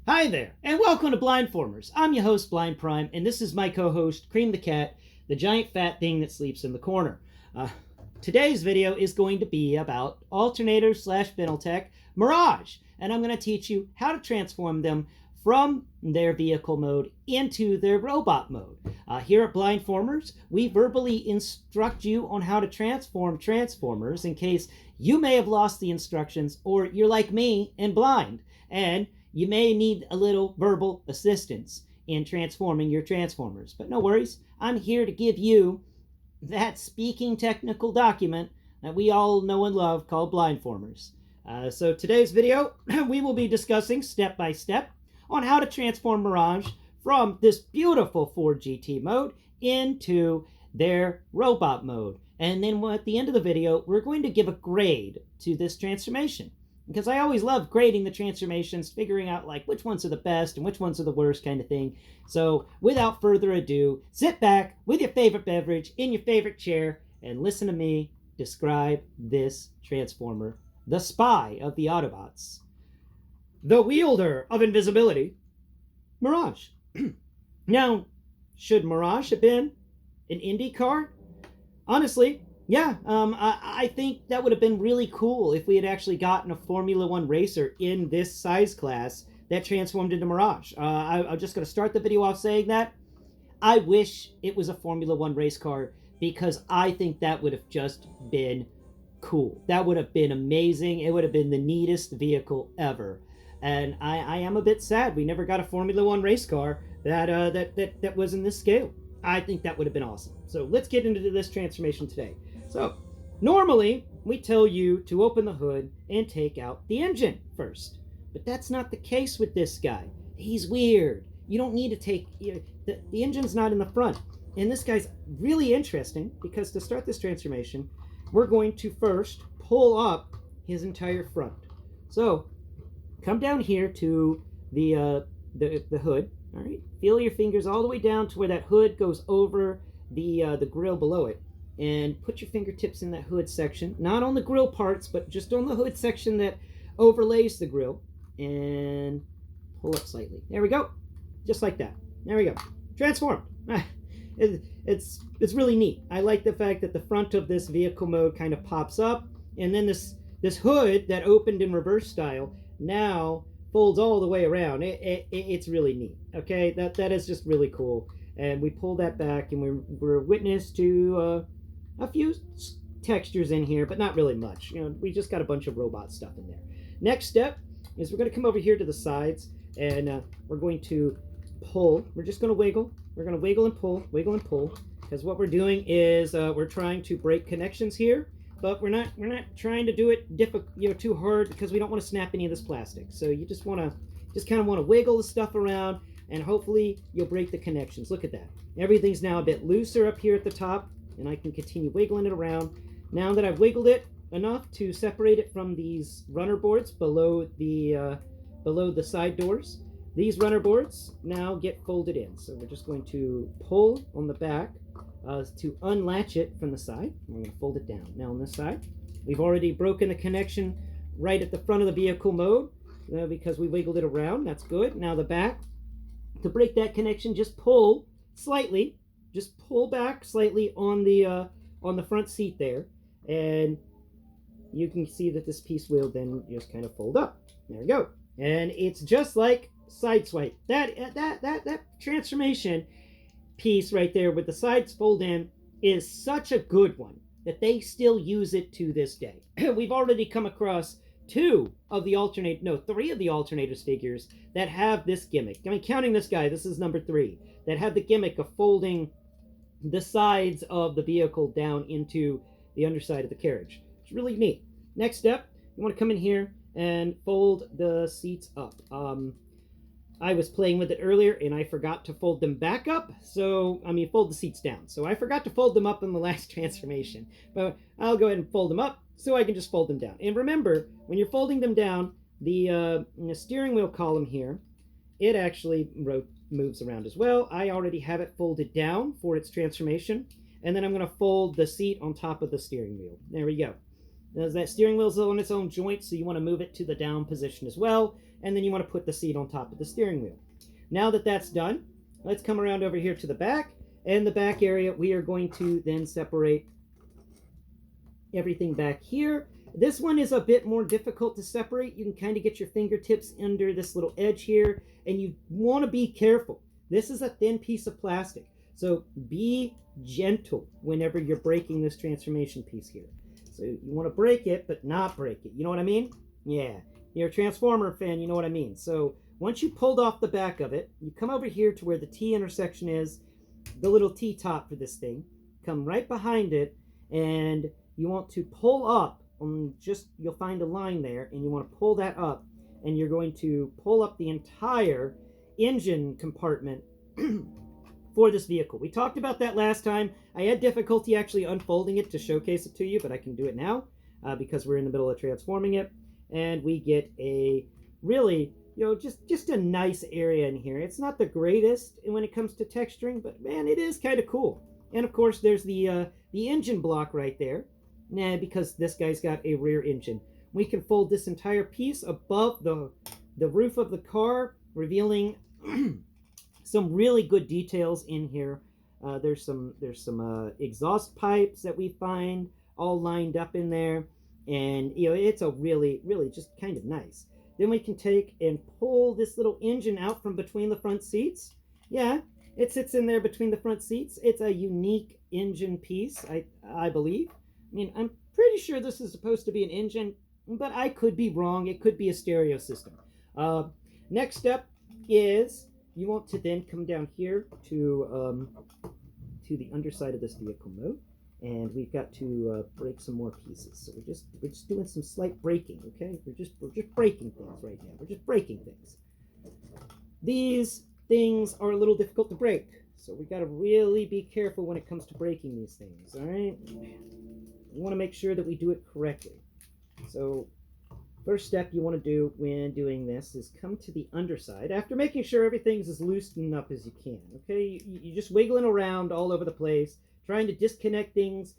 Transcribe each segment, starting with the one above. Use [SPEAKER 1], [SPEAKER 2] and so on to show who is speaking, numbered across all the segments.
[SPEAKER 1] Hi there, and welcome to Blindformers. I'm your host, Blind Prime, and this is my co-host, Cream the Cat, the giant fat thing that sleeps in the corner. Today's video is going to be about alternators slash Binaltech Mirage, and I'm going to teach you how to transform them from their vehicle mode into their robot mode. Here at Blindformers, we verbally instruct you on how to transform Transformers in case you may have lost the instructions or you're like me and blind, and you may need a little verbal assistance in transforming your Transformers. But no worries, I'm here to give you that speaking technical document that we all know and love called Blindformers. So today's video, we will be discussing step by step on how to transform Mirage from this beautiful Ford GT mode into their robot mode. And then at the end of the video, we're going to give a grade to this transformation, because I always love grading the transformations, figuring out like which ones are the best and which ones are the worst kind of thing. So without further ado, sit back with your favorite beverage in your favorite chair and listen to me describe this transformer, the spy of the Autobots, the wielder of invisibility, Mirage. Now, should Mirage have been an Indy car? Honestly, yeah, I think that would have been really cool if we had actually gotten a Formula One racer in this size class that transformed into Mirage. I'm just going to start the video off saying that I wish it was a Formula One race car, because I think that would have just been cool. That would have been amazing. It would have been the neatest vehicle ever. And I am a bit sad we never got a Formula One race car that was in this scale. I think that would have been awesome. So let's get into this transformation today. So, normally, we tell you to open the hood and take out the engine first. But that's not the case with this guy. He's weird. You don't need to take... the engine's not in the front. And this guy's really interesting, because to start this transformation, we're going to first pull up his entire front. So, come down here to the hood. All right? Feel your fingers all the way down to where that hood goes over the grill below it. And put your fingertips in that hood section, not on the grill parts, but just on the hood section that overlays the grill, and pull up slightly. There we go, just like that. There we go, transformed. It's really neat. I like the fact that the front of this vehicle mode kind of pops up, and then this hood that opened in reverse style now folds all the way around. It's really neat. Okay, that is just really cool. And we pull that back, and we're witness to a few textures in here, but not really much. You know, we just got a bunch of robot stuff in there. Next step is we're going to come over here to the sides, and we're going to pull. We're just going to wiggle. We're going to wiggle and pull, because what we're doing is we're trying to break connections here, but we're not trying to do it too hard, because we don't want to snap any of this plastic. So you just kind of want to wiggle the stuff around, and hopefully you'll break the connections. Look at that. Everything's now a bit looser up here at the top, and I can continue wiggling it around. Now that I've wiggled it enough to separate it from these runner boards below the side doors, these runner boards now get folded in. So we're just going to pull on the back to unlatch it from the side. We're going to fold it down. Now on this side, we've already broken the connection right at the front of the vehicle mode because we wiggled it around. That's good. Now the back, to break that connection, just pull slightly. Just pull back slightly on the front seat there, and you can see that this piece will then just kind of fold up. There we go. And it's just like Sideswipe. That transformation piece right there with the sides fold in is such a good one that they still use it to this day. We've already come across three of the alternators figures that have this gimmick. I mean, counting this guy, this is number 3, that have the gimmick of folding the sides of the vehicle down into the underside of the carriage. It's really neat. Next step, you want to come in here and fold the seats up. I was playing with it earlier, and I forgot to fold them back up. Fold the seats down. So I forgot to fold them up in the last transformation. But I'll go ahead and fold them up so I can just fold them down. And remember, when you're folding them down, the steering wheel column here, it actually moves around as well. I already have it folded down for its transformation. And then I'm going to fold the seat on top of the steering wheel. There we go. That steering wheel is on its own joint, so you want to move it to the down position as well, and then you want to put the seat on top of the steering wheel. Now that that's done, let's come around over here to the back. And the back area, we are going to then separate everything back here. This one is a bit more difficult to separate. You can kind of get your fingertips under this little edge here, and you want to be careful. This is a thin piece of plastic, so be gentle whenever you're breaking this transformation piece here. So you want to break it, but not break it. You know what I mean? Yeah, you're a Transformer fan, you know what I mean. So once you pulled off the back of it, you come over here to where the T intersection is, the little T top for this thing. Come right behind it, and you want to pull up. You'll find a line there, and you want to pull that up, and you're going to pull up the entire engine compartment for this vehicle. We talked about that last time. I had difficulty actually unfolding it to showcase it to you, but I can do it now because we're in the middle of transforming it, and we get a really, just a nice area in here. It's not the greatest when it comes to texturing, but man, it is kind of cool. And of course, there's the engine block right there. Because this guy's got a rear engine. We can fold this entire piece above the roof of the car, revealing some really good details in here. There's some exhaust pipes that we find all lined up in there, and it's a really just kind of nice. Then we can take and pull this little engine out from between the front seats. Yeah, it sits in there between the front seats. It's a unique engine piece, I believe. I mean, I'm pretty sure this is supposed to be an engine, but I could be wrong. It could be a stereo system. Next step is you want to then come down here to the underside of this vehicle mode, and we've got to break some more pieces. So we're just doing some slight breaking, okay? We're just breaking things right now. We're just breaking things. These things are a little difficult to break, so we got to really be careful when it comes to breaking these things. All right. We want to make sure that we do it correctly. So first step you want to do when doing this is come to the underside after making sure everything's as loosened up as you can. Okay, you're just wiggling around all over the place, trying to disconnect things,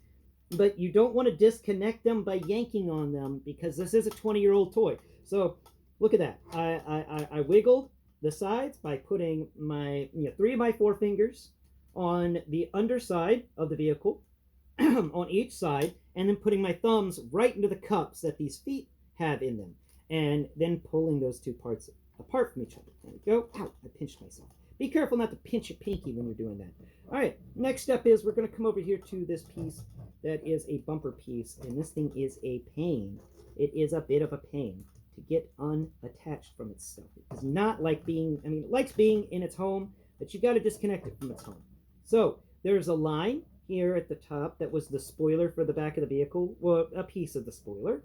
[SPEAKER 1] but you don't want to disconnect them by yanking on them because this is a 20-year-old toy. So look at that. I wiggled the sides by putting my 3 of my 4 fingers on the underside of the vehicle on each side, and then putting my thumbs right into the cups that these feet have in them, and then pulling those two parts apart from each other. There we go. Ow, I pinched myself. Be careful not to pinch your pinky when you're doing that. All right, next step is we're going to come over here to this piece that is a bumper piece, and this thing is a pain. It is a bit of a pain to get unattached from itself. It does not like being, it likes being in its home, but you got to disconnect it from its home. So there's a line here at the top that was the spoiler for the back of the vehicle, well, a piece of the spoiler,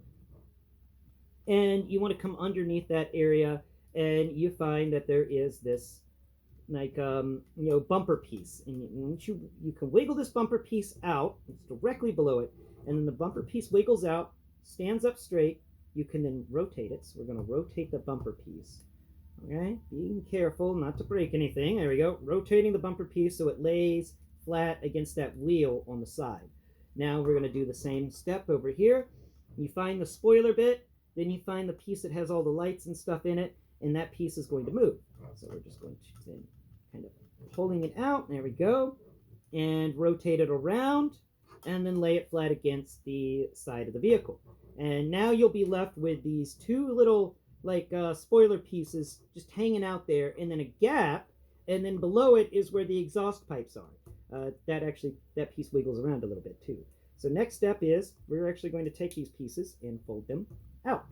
[SPEAKER 1] and you want to come underneath that area, and you find that there is this bumper piece, and once you can wiggle this bumper piece out, it's directly below it, and then the bumper piece wiggles out, stands up straight. You can then rotate it. So we're going to rotate the bumper piece. Okay, being careful not to break anything. There we go. Rotating the bumper piece so it lays flat against that wheel on the side. Now we're going to do the same step over here. You find the spoiler bit, then you find the piece that has all the lights and stuff in it, and that piece is going to move. So we're just going to then kind of pulling it out. There we go. And rotate it around, and then lay it flat against the side of the vehicle. And now you'll be left with these two little spoiler pieces just hanging out there, and then a gap, and then below it is where the exhaust pipes are. That piece wiggles around a little bit too. So next step is we're actually going to take these pieces and fold them out.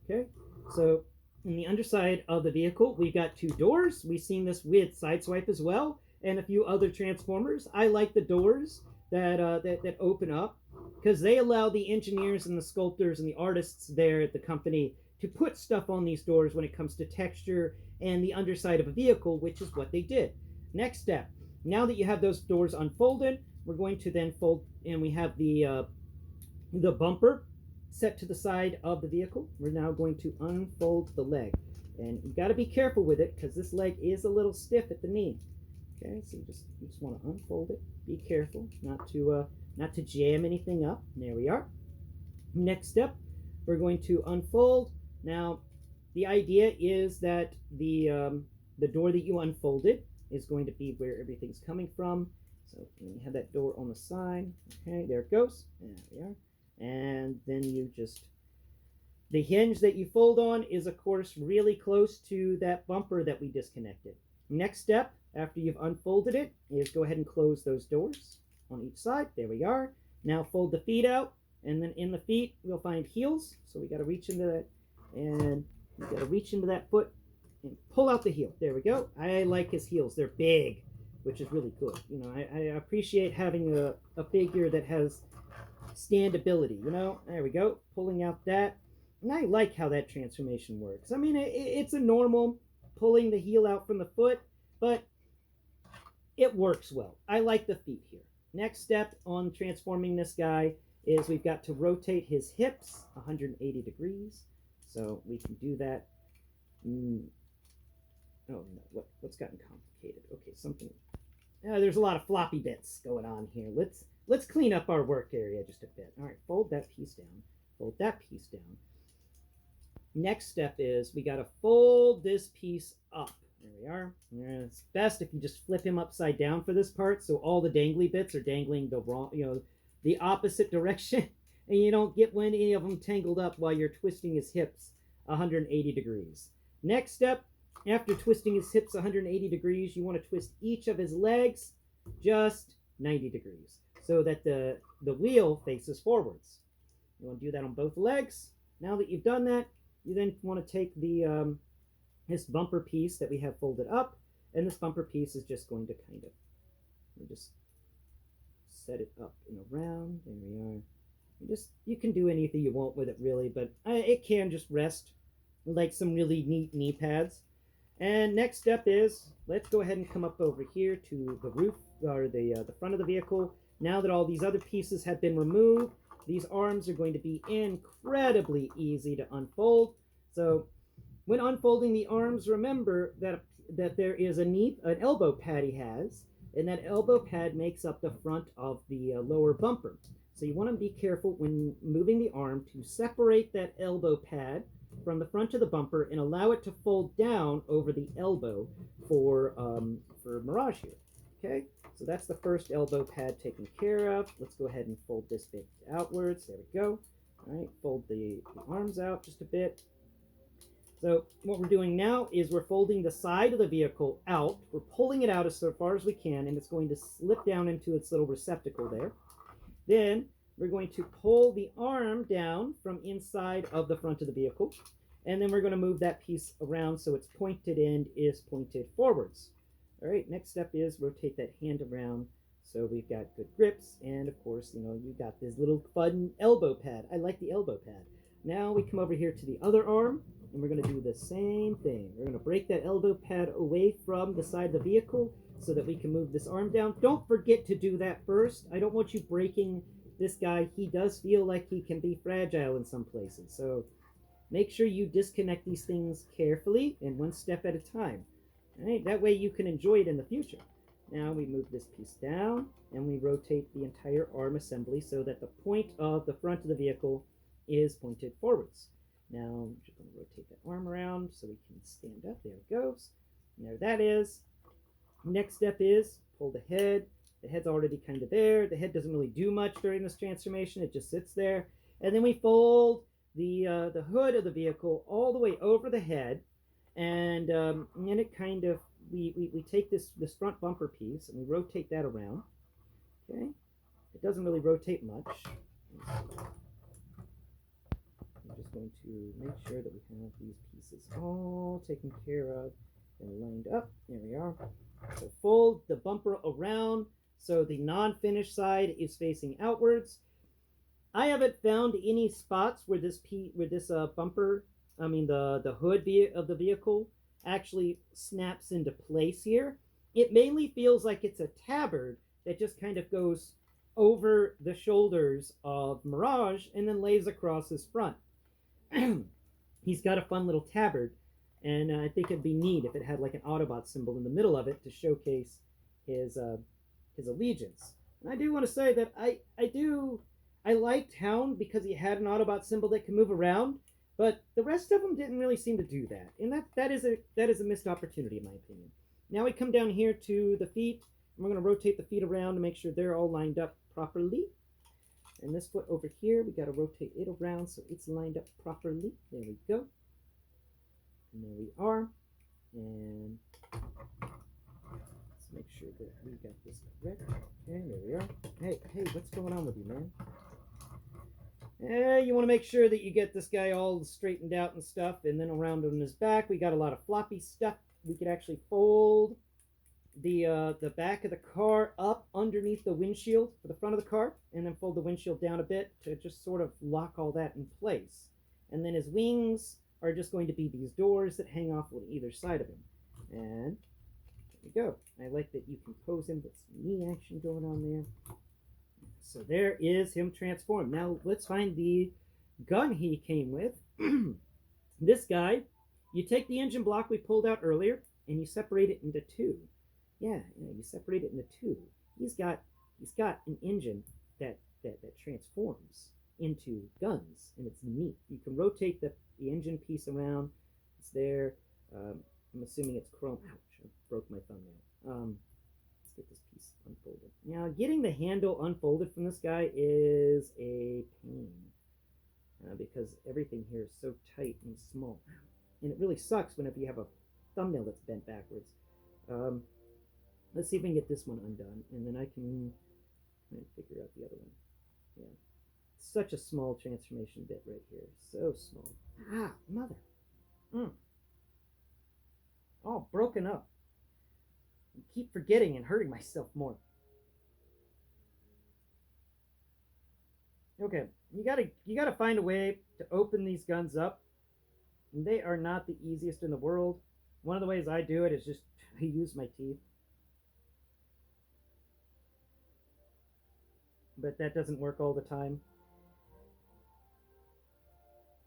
[SPEAKER 1] Okay, so in the underside of the vehicle, we got 2 doors. We've seen this with Sideswipe as well, and a few other Transformers. I like the doors that open up because they allow the engineers and the sculptors and the artists there at the company to put stuff on these doors when it comes to texture and the underside of a vehicle, which is what they did. Next step. Now that you have those doors unfolded, we're going to then fold, and we have the bumper set to the side of the vehicle. We're now going to unfold the leg, and you got to be careful with it because this leg is a little stiff at the knee. Okay, so you just want to unfold it. Be careful not to jam anything up. There we are. Next step, we're going to unfold. Now, the idea is that the door that you unfolded is going to be where everything's coming from. So we have that door on the side. Okay, there it goes. There we are. And then you just, the hinge that you fold on is of course really close to that bumper that we disconnected. Next step, after you've unfolded it, is go ahead and close those doors on each side. There we are. Now fold the feet out, and then in the feet we'll find heels. So we got to reach into that, and we got to reach into that foot and pull out the heel. There we go. I like his heels. They're big, which is really good. You know, I appreciate having a figure that has standability. You know, there we go. Pulling out that. And I like how that transformation works. I mean, it's a normal pulling the heel out from the foot, but it works well. I like the feet here. Next step on transforming this guy is we've got to rotate his hips 180 degrees. So we can do that. Oh, no, what's gotten complicated? Okay, something. There's a lot of floppy bits going on here. Let's clean up our work area just a bit. All right, fold that piece down. Fold that piece down. Next step is we got to fold this piece up. There we are. And it's best if you just flip him upside down for this part, so all the dangly bits are dangling the wrong, the opposite direction, and you don't get any of them tangled up while you're twisting his hips 180 degrees. Next step, after twisting his hips 180 degrees, you want to twist each of his legs just 90 degrees so that the wheel faces forwards. You want to do that on both legs. Now that you've done that, you then want to take this bumper piece that we have folded up, and this bumper piece is just going to kind of, just set it up and around. There we are. You can do anything you want with it really, but it can just rest like some really neat knee pads. And next step is, let's go ahead and come up over here to the roof, or the front of the vehicle. Now that all these other pieces have been removed, these arms are going to be incredibly easy to unfold. So when unfolding the arms, remember that there is an elbow pad he has, and that elbow pad makes up the front of the lower bumper. So you want to be careful when moving the arm to separate that elbow pad from the front of the bumper and allow it to fold down over the elbow for Mirage here. Okay, so that's the first elbow pad taken care of. Let's go ahead and fold this bit outwards. There we go. All right, fold the arms out just a bit. So what we're doing now is we're folding the side of the vehicle out. We're pulling it out as far as we can, and it's going to slip down into its little receptacle there. Then we're going to pull the arm down from inside of the front of the vehicle, and then we're going to move that piece around so its pointed end is pointed forwards. All right, next step is rotate that hand around so we've got good grips, and of course, you got this little fun elbow pad. I like the elbow pad. Now we come over here to the other arm, and we're going to do the same thing. We're going to break that elbow pad away from the side of the vehicle so that we can move this arm down. Don't forget to do that first. I don't want you breaking this guy. He does feel like he can be fragile in some places. So make sure you disconnect these things carefully and one step at a time. All right, that way you can enjoy it in the future. Now we move this piece down and we rotate the entire arm assembly so that the point of the front of the vehicle is pointed forwards. Now I'm just going to rotate that arm around so we can stand up. There it goes. And there that is. Next step is pull the head. The head's already kind of there. The head doesn't really do much during this transformation. It just sits there. And then we fold the hood of the vehicle all the way over the head. And then it kind of, we take this front bumper piece and we rotate that around. Okay. It doesn't really rotate much. I'm just going to make sure that we have these pieces all taken care of and lined up. There we are. So fold the bumper around so the non-finished side is facing outwards. I haven't found any spots where this bumper, the hood of the vehicle actually snaps into place here. It mainly feels like it's a tabard that just kind of goes over the shoulders of Mirage and then lays across his front. He's got a fun little tabard, and I think it'd be neat if it had like an Autobot symbol in the middle of it to showcase his allegiance. And I do want to say that I I liked Hound because he had an Autobot symbol that could move around, but the rest of them didn't really seem to do that, and that is a missed opportunity in my opinion. Now we come down here to the feet, and we're going to rotate the feet around to make sure they're all lined up properly. And this foot over here, we got to rotate it around so it's lined up properly. There we go. And there we are. And let's make sure that we got this correct. Okay, there we are. Hey, what's going on with you, man? You want to make sure that you get this guy all straightened out and stuff. And then around on his back, we got a lot of floppy stuff. We could actually fold the back of the car up underneath the windshield for the front of the car, and then fold the windshield down a bit to just sort of lock all that in place. And then his wings are just going to be these doors that hang off on either side of him. And there we go. I like that you can pose him with some knee action going on there. So there is him transformed. Now let's find the gun he came with. This guy, you take the engine block we pulled out earlier and you separate it into two. Yeah, you separate it into two. He's got an engine that transforms into guns, and it's neat. You can rotate the engine piece around. It's there. I'm assuming it's chrome. Ouch, I broke my thumbnail. Let's get this piece unfolded. Now, getting the handle unfolded from this guy is a pain because everything here is so tight and small. And it really sucks whenever you have a thumbnail that's bent backwards. Let's see if we can get this one undone, and then I can figure out the other one. Yeah. Such a small transformation bit right here. So small. Ah, mother. All broken up. I keep forgetting and hurting myself more. Okay, you gotta find a way to open these guns up. And they are not the easiest in the world. One of the ways I do it is just I use my teeth. But that doesn't work all the time.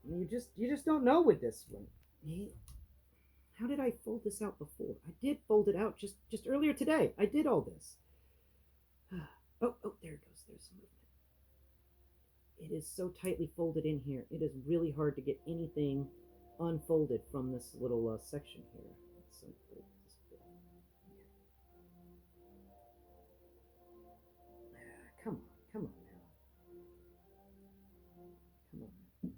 [SPEAKER 1] You just don't know with this one. How did I fold this out before? I did fold it out just earlier today. I did all this. Oh, there it goes. There's some movement. It is so tightly folded in here. It is really hard to get anything unfolded from this little section here. Let's unfold this bit. Come on now. Come on.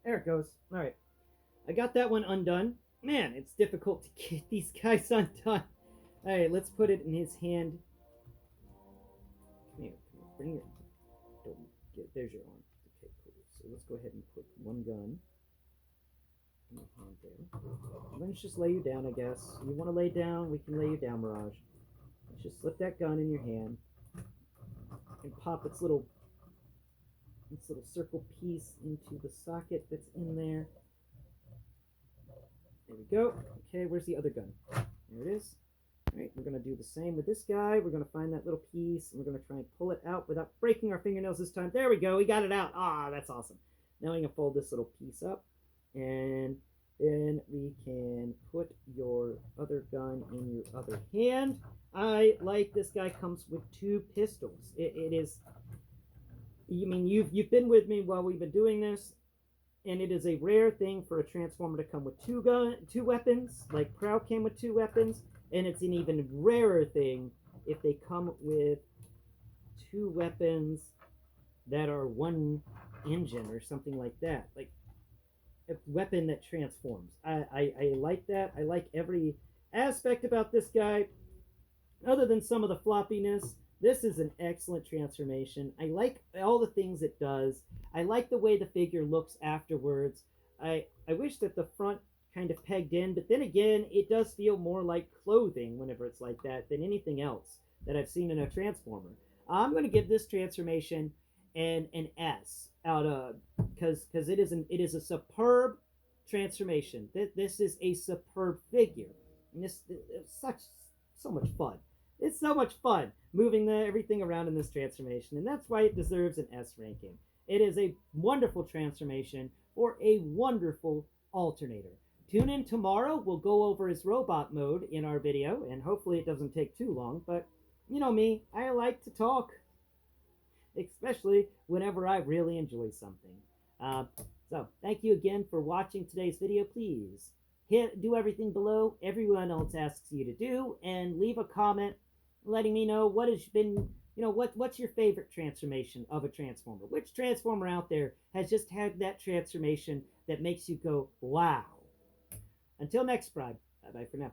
[SPEAKER 1] There it goes. All right. I got that one undone. Man, it's difficult to get these guys undone. All right, let's put it in his hand. Come here. Bring it. Don't get. There's your arm. Okay, cool. So let's go ahead and put one gun in your hand there. Let's just lay you down, I guess. You want to lay down? We can lay you down, Mirage. Let's just slip that gun in your hand and pop its little circle piece into the socket that's in there. There we go. Okay, where's the other gun? There it is. All right, we're going to do the same with this guy. We're going to find that little piece, and we're going to try and pull it out without breaking our fingernails this time. There we go. We got it out. Ah, that's awesome. Now we can fold this little piece up, and then we can put your other gun in your other hand. I like this guy comes with two pistols. It is... I mean, you've been with me while we've been doing this, and it is a rare thing for a Transformer to come with two weapons, like Prowl came with two weapons, and it's an even rarer thing if they come with two weapons that are one engine or something like that, like a weapon that transforms. I like that. I like every aspect about this guy, other than some of the floppiness. This is an excellent transformation. I like all the things it does. I like the way the figure looks afterwards. I wish that the front kind of pegged in, but then again, it does feel more like clothing whenever it's like that than anything else that I've seen in a Transformer. I'm going to give this transformation an S out of, because it is a superb transformation. This is a superb figure. And this is so much fun. It's so much fun moving everything around in this transformation, and that's why it deserves an S ranking. It is a wonderful transformation for a wonderful alternator. Tune in tomorrow. We'll go over his robot mode in our video, and hopefully it doesn't take too long. But you know me, I like to talk, especially whenever I really enjoy something. So thank you again for watching today's video. Please do everything below everyone else asks you to do, and leave a comment letting me know what has been, what's your favorite transformation of a Transformer. Which Transformer out there has just had that transformation that makes you go, wow. Until next time, bye-bye for now.